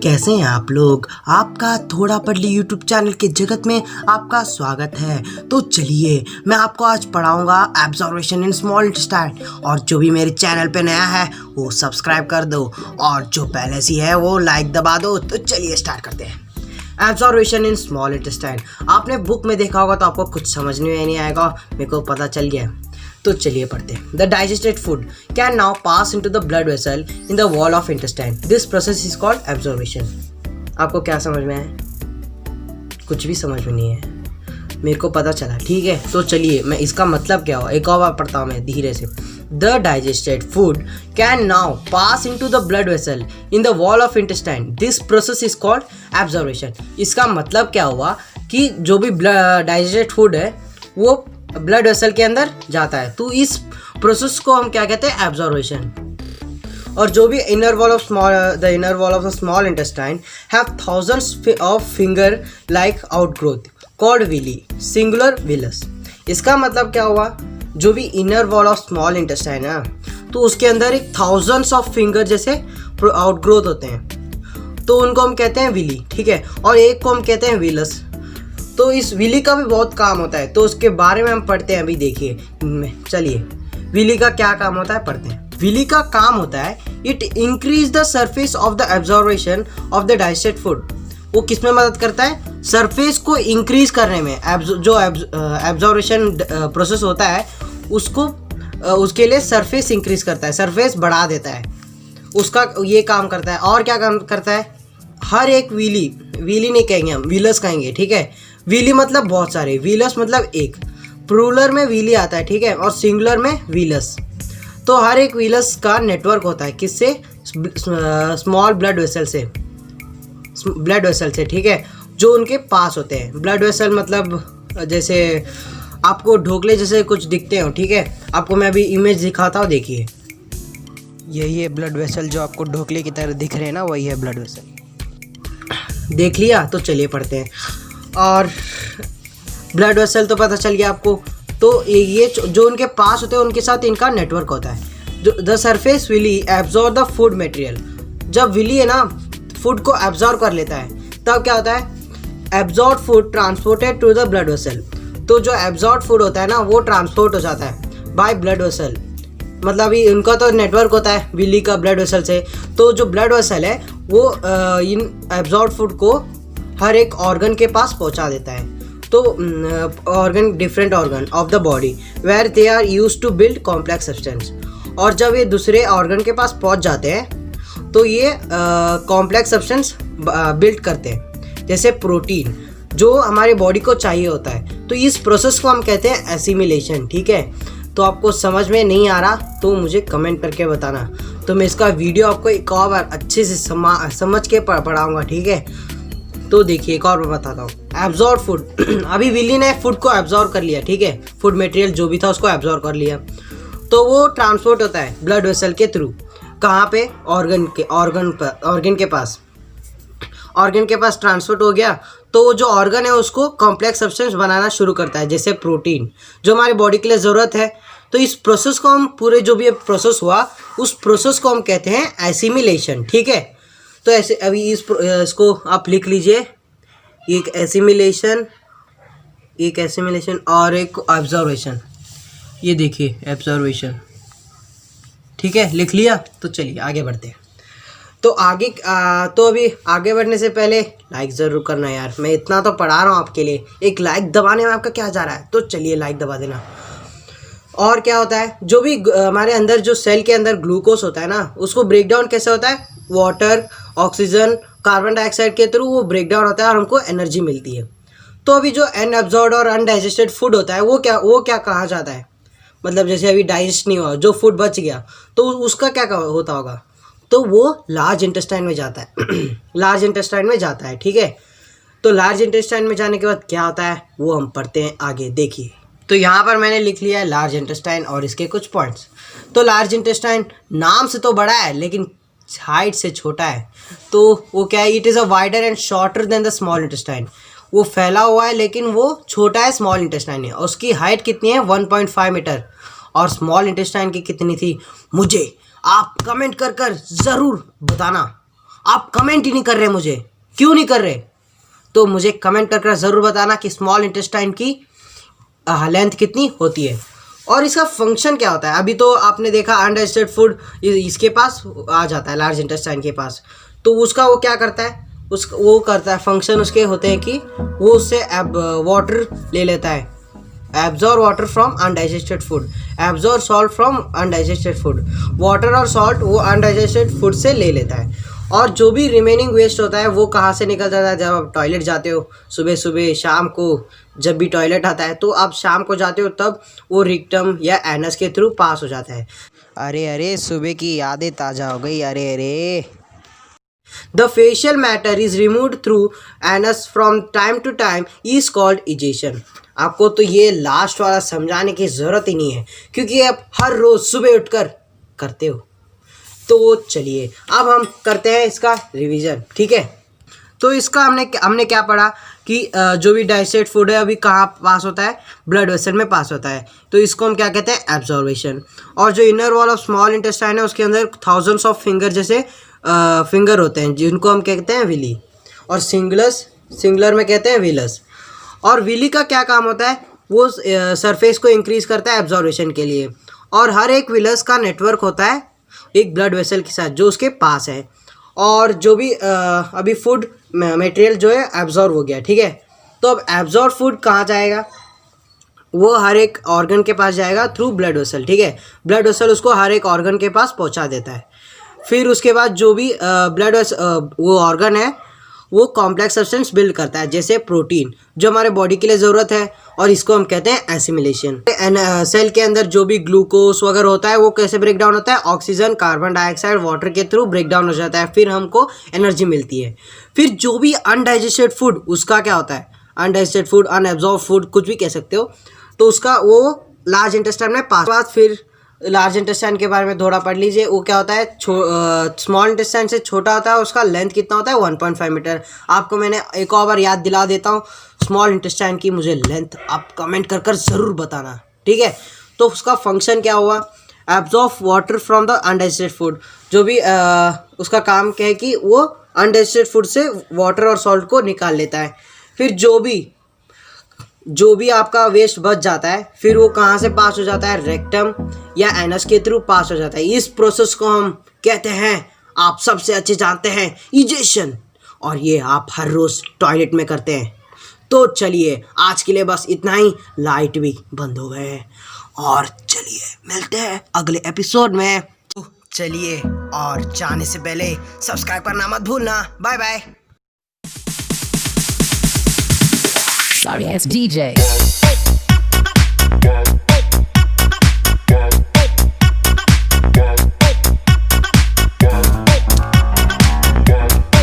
कैसे हैं आप लोग। आपका थोड़ा पढ़ ली यूट्यूब चैनल के जगत में आपका स्वागत है। तो चलिए मैं आपको आज पढ़ाऊंगा एब्जॉर्वेशन इन स्मॉल इंटेस्टाइन। और जो भी मेरे चैनल पे नया है वो सब्सक्राइब कर दो और जो पहले से है वो लाइक दबा दो। तो चलिए स्टार्ट करते हैं। एब्जॉर्वेशन इन स्मॉल इंटेस्टाइन आपने बुक में देखा होगा तो आपको कुछ समझ में नहीं आएगा, मेरे को पता चल गया। तो चलिए पढ़ते हैं। The digested food can now pass into the blood vessel in the wall of intestine. This process is called absorption. आपको क्या समझ में आया? कुछ भी समझ में नहीं है, मेरे को पता चला, ठीक है। तो चलिए मैं इसका मतलब क्या हुआ एक और बार पढ़ता हूँ मैं धीरे से। The digested food can now pass into the blood vessel in the wall of intestine. This process is called absorption. इसका मतलब क्या हुआ कि जो भी डाइजेस्टेड फूड है वो ब्लड वेसल के अंदर जाता है, तो इस प्रोसेस को हम क्या कहते हैं? एब्जॉर्वेशन। और जो भी inner wall of the small intestine have thousands of finger like outgrowth called villi, singular villus. इसका मतलब क्या हुआ, जो भी inner wall of small intestine है तो उसके अंदर एक थाउजेंड्स ऑफ फिंगर जैसे आउटग्रोथ होते हैं, तो उनको हम कहते हैं विली, ठीक है। और एक को हम कहते हैं विलस। तो इस विली का भी बहुत काम होता है, तो उसके बारे में हम पढ़ते हैं अभी। देखिए चलिए विली का क्या काम होता है पढ़ते हैं। विली का काम होता है it increase the surface of the absorption of the digested food. वो किस में मदद करता है? सरफेस को इंक्रीज करने में। जो एब्जॉर्वेशन प्रोसेस होता है उसको उसके लिए सरफेस इंक्रीज करता है, सरफेस बढ़ा देता है, उसका ये काम करता है। और क्या काम करता है? हर एक विली नहीं कहेंगे हम, विलस कहेंगे, ठीक है। विली मतलब बहुत सारे, विलस मतलब एक। प्लूरल में विली आता है, ठीक है, और सिंगुलर में विलस। तो हर एक विलस का नेटवर्क होता है किससे? स्मॉल ब्लड वेसल से, ठीक है, जो उनके पास होते हैं। ब्लड वेसल मतलब जैसे आपको ढोकले जैसे कुछ दिखते हो, ठीक है। आपको मैं अभी इमेज दिखाता हूँ, देखिए यही है ब्लड वेसल जो आपको ढोकले की तरह दिख रहे हैं ना, वही है ब्लड वेसल। देख लिया? तो चलिए पढ़ते हैं। और ब्लड वेसल तो पता चल गया आपको। तो ये जो उनके पास होते हैं उनके साथ इनका नेटवर्क होता है। जो the surface villi absorb the food material. जब विली है ना फूड को एब्जॉर्ब कर लेता है तब क्या होता है? Absorb food transported to the blood vessel. तो जो एब्जॉर्ब फूड होता है ना वो ट्रांसपोर्ट हो जाता है बाय ब्लड वेसल। मतलब ये उनका तो नेटवर्क होता है विली का ब्लड वेसल से। तो जो ब्लड वेसल है वो इन एब्जॉर्ब फूड को हर एक ऑर्गन के पास पहुंचा देता है। तो organ, different organ of the body where they are used to build complex substance. और जब ये दूसरे ऑर्गन के पास पहुंच जाते हैं तो ये कॉम्प्लेक्स सब्सटेंस बिल्ड करते हैं, जैसे प्रोटीन जो हमारे बॉडी को चाहिए होता है। तो इस प्रोसेस को हम कहते हैं एसिमिलेशन, ठीक है। तो आपको समझ में नहीं आ रहा तो मुझे कमेंट करके बताना, तो मैं इसका वीडियो आपको एक और बार अच्छे से समझ के पढ़ाऊँगा, ठीक है। तो देखिए एक और मैं बताता हूँ। एब्जॉर्ब फूड अभी विली ने फूड को एब्जॉर्ब कर लिया, ठीक है, फूड मटेरियल जो भी था उसको एब्जॉर्ब कर लिया। तो वो ट्रांसपोर्ट होता है ब्लड वेसल के थ्रू। कहाँ पे? ऑर्गन के पास ट्रांसपोर्ट हो गया। तो वो जो ऑर्गन है उसको कॉम्प्लेक्स सब्सटेंस बनाना शुरू करता है, जैसे प्रोटीन जो हमारे बॉडी के लिए ज़रूरत है। तो इस प्रोसेस को हम पूरे जो भी प्रोसेस हुआ उस प्रोसेस को हम कहते हैं एसिमिलेशन, ठीक है। तो ऐसे अभी इसको आप लिख लीजिए, एक एसिमिलेशन और एक ऑब्जर्वेशन। ये देखिए एब्जॉर्वेशन, ठीक है, लिख लिया। तो चलिए आगे बढ़ते हैं। तो अभी आगे बढ़ने से पहले लाइक ज़रूर करना यार। मैं इतना तो पढ़ा रहा हूँ आपके लिए, एक लाइक दबाने में आपका क्या जा रहा है? तो चलिए लाइक दबा देना। और क्या होता है, जो भी हमारे अंदर जो सेल के अंदर ग्लूकोज होता है ना उसको ब्रेक डाउन कैसे होता है? वाटर, ऑक्सीजन, कार्बन डाइऑक्साइड के थ्रू वो ब्रेक डाउन होता है और हमको एनर्जी मिलती है। तो अभी जो अनअब्जॉर्ब्ड और अनडाइजेस्टेड फूड होता है वो क्या कहा जाता है? मतलब जैसे अभी डाइजेस्ट नहीं हुआ, जो फूड बच गया तो उसका क्या होता होगा? तो वो लार्ज इंटेस्टाइन में जाता है लार्ज इंटेस्टाइन में जाता है, ठीक है। तो लार्ज इंटेस्टाइन में जाने के बाद क्या होता है वो हम पढ़ते हैं आगे, देखिए। तो यहाँ पर मैंने लिख लिया है लार्ज इंटेस्टाइन और इसके कुछ पॉइंट्स। तो लार्ज इंटेस्टाइन नाम से तो बड़ा है लेकिन हाइट से छोटा है। तो वो क्या है? It is a wider and shorter than the small intestine. वो फैला हुआ है लेकिन वो छोटा है स्मॉल इंटेस्टाइन है। उसकी हाइट कितनी है? 1.5 मीटर। और स्मॉल इंटेस्टाइन की कितनी थी? मुझे आप कमेंट कर ज़रूर बताना। आप कमेंट ही नहीं कर रहे, मुझे क्यों नहीं कर रहे? तो मुझे कमेंट कर ज़रूर बताना कि स्मॉल इंटेस्टाइन की लेंथ कितनी होती है और इसका फंक्शन क्या होता है। अभी तो आपने देखा अनडाइजेस्टेड फूड इसके पास आ जाता है, लार्ज इंटेस्टाइन के पास, तो उसका वो क्या करता है, वो करता है फंक्शन उसके होते हैं कि वो उससे वाटर ले लेता है, absorb water from undigested food, absorb salt from undigested food. Water और सॉल्ट वो अनडाइजेस्टेड फूड से ले लेता है और जो भी रिमेनिंग वेस्ट होता है वो कहाँ से निकल जाता है? जब आप टॉयलेट जाते हो सुबह सुबह, शाम को, जब भी टॉयलेट आता है तो आप शाम को जाते हो तब वो रिक्टम या एनस के थ्रू पास हो जाता है। अरे अरे सुबह की यादें ताज़ा हो गई। अरे अरे the faecal matter is removed through anus from time to time is called egestion. आपको तो ये लास्ट वाला समझाने की ज़रूरत ही नहीं है क्योंकि आप हर रोज़ सुबह उठकर करते हो। तो चलिए अब हम करते हैं इसका रिवीजन, ठीक है। तो इसका हमने क्या पढ़ा कि जो भी डाइजेस्टेड फूड है अभी कहाँ पास होता है? ब्लड वेसल में पास होता है। तो इसको हम क्या कहते हैं? एब्जॉर्बेशन। और जो inner wall of small intestine है उसके अंदर थाउजेंड्स ऑफ फिंगर जैसे फिंगर होते हैं जिनको हम कहते हैं विली, और सिंगुलर में कहते हैं विलस। और विली का क्या काम होता है? वो सरफेस को इंक्रीज करता है एब्जॉर्बेशन के लिए। और हर एक विलस का नेटवर्क होता है एक ब्लड वेसल के साथ जो उसके पास है। और जो भी अभी फूड मटेरियल जो है एब्जॉर्ब हो गया, ठीक है। तो अब एब्जॉर्ब फूड कहाँ जाएगा? वो हर एक ऑर्गन के पास जाएगा थ्रू ब्लड वेसल, ठीक है। ब्लड वेसल उसको हर एक ऑर्गन के पास पहुँचा देता है। फिर उसके बाद जो भी ब्लड वो ऑर्गन है वो कॉम्प्लेक्स सब्सटेंस बिल्ड करता है जैसे प्रोटीन जो हमारे बॉडी के लिए ज़रूरत है, और इसको हम कहते हैं एसिमिलेशन। सेल के अंदर जो भी ग्लूकोज वगैरह होता है वो कैसे ब्रेक डाउन होता है? ऑक्सीजन, कार्बन डाइऑक्साइड, वाटर के थ्रू ब्रेक डाउन हो जाता है, फिर हमको एनर्जी मिलती है। फिर जो भी अनडाइजेस्टेड फूड उसका क्या होता है? अनडाइजेस्टेड फूड, अनएब्जॉर्ब फूड, कुछ भी कह सकते हो, तो उसका वो लार्ज इंटेस्टाइन में पास। फिर लार्ज इंटेस्टाइन के बारे में थोड़ा पढ़ लीजिए, वो क्या होता है? स्मॉल इंटेस्टाइन से छोटा होता है, उसका लेंथ कितना होता है? 1.5 मीटर। आपको मैंने एक और बार याद दिला देता हूँ स्मॉल इंटेस्टाइन की मुझे लेंथ आप कमेंट कर ज़रूर बताना, ठीक है। तो उसका फंक्शन क्या हुआ? Absorb water from the undigested food. जो भी उसका काम क्या है कि वो अनडाइजेस्टेड फूड से वाटर और सॉल्ट को निकाल लेता है। फिर जो भी आपका वेस्ट बच जाता है फिर वो कहाँ से पास हो जाता है? रेक्टम या एनस के थ्रू पास हो जाता है। इस प्रोसेस को हम कहते हैं, आप सबसे अच्छे जानते हैं, इजेशन। और ये आप हर रोज़ टॉयलेट में करते हैं। तो चलिए आज के लिए बस इतना ही, लाइट भी बंद हो गए हैं और चलिए मिलते हैं अगले एपिसोड में। तो चलिए, और जाने से पहले सब्सक्राइब करना मत भूलना। Bye bye. Sorry, it's DJ.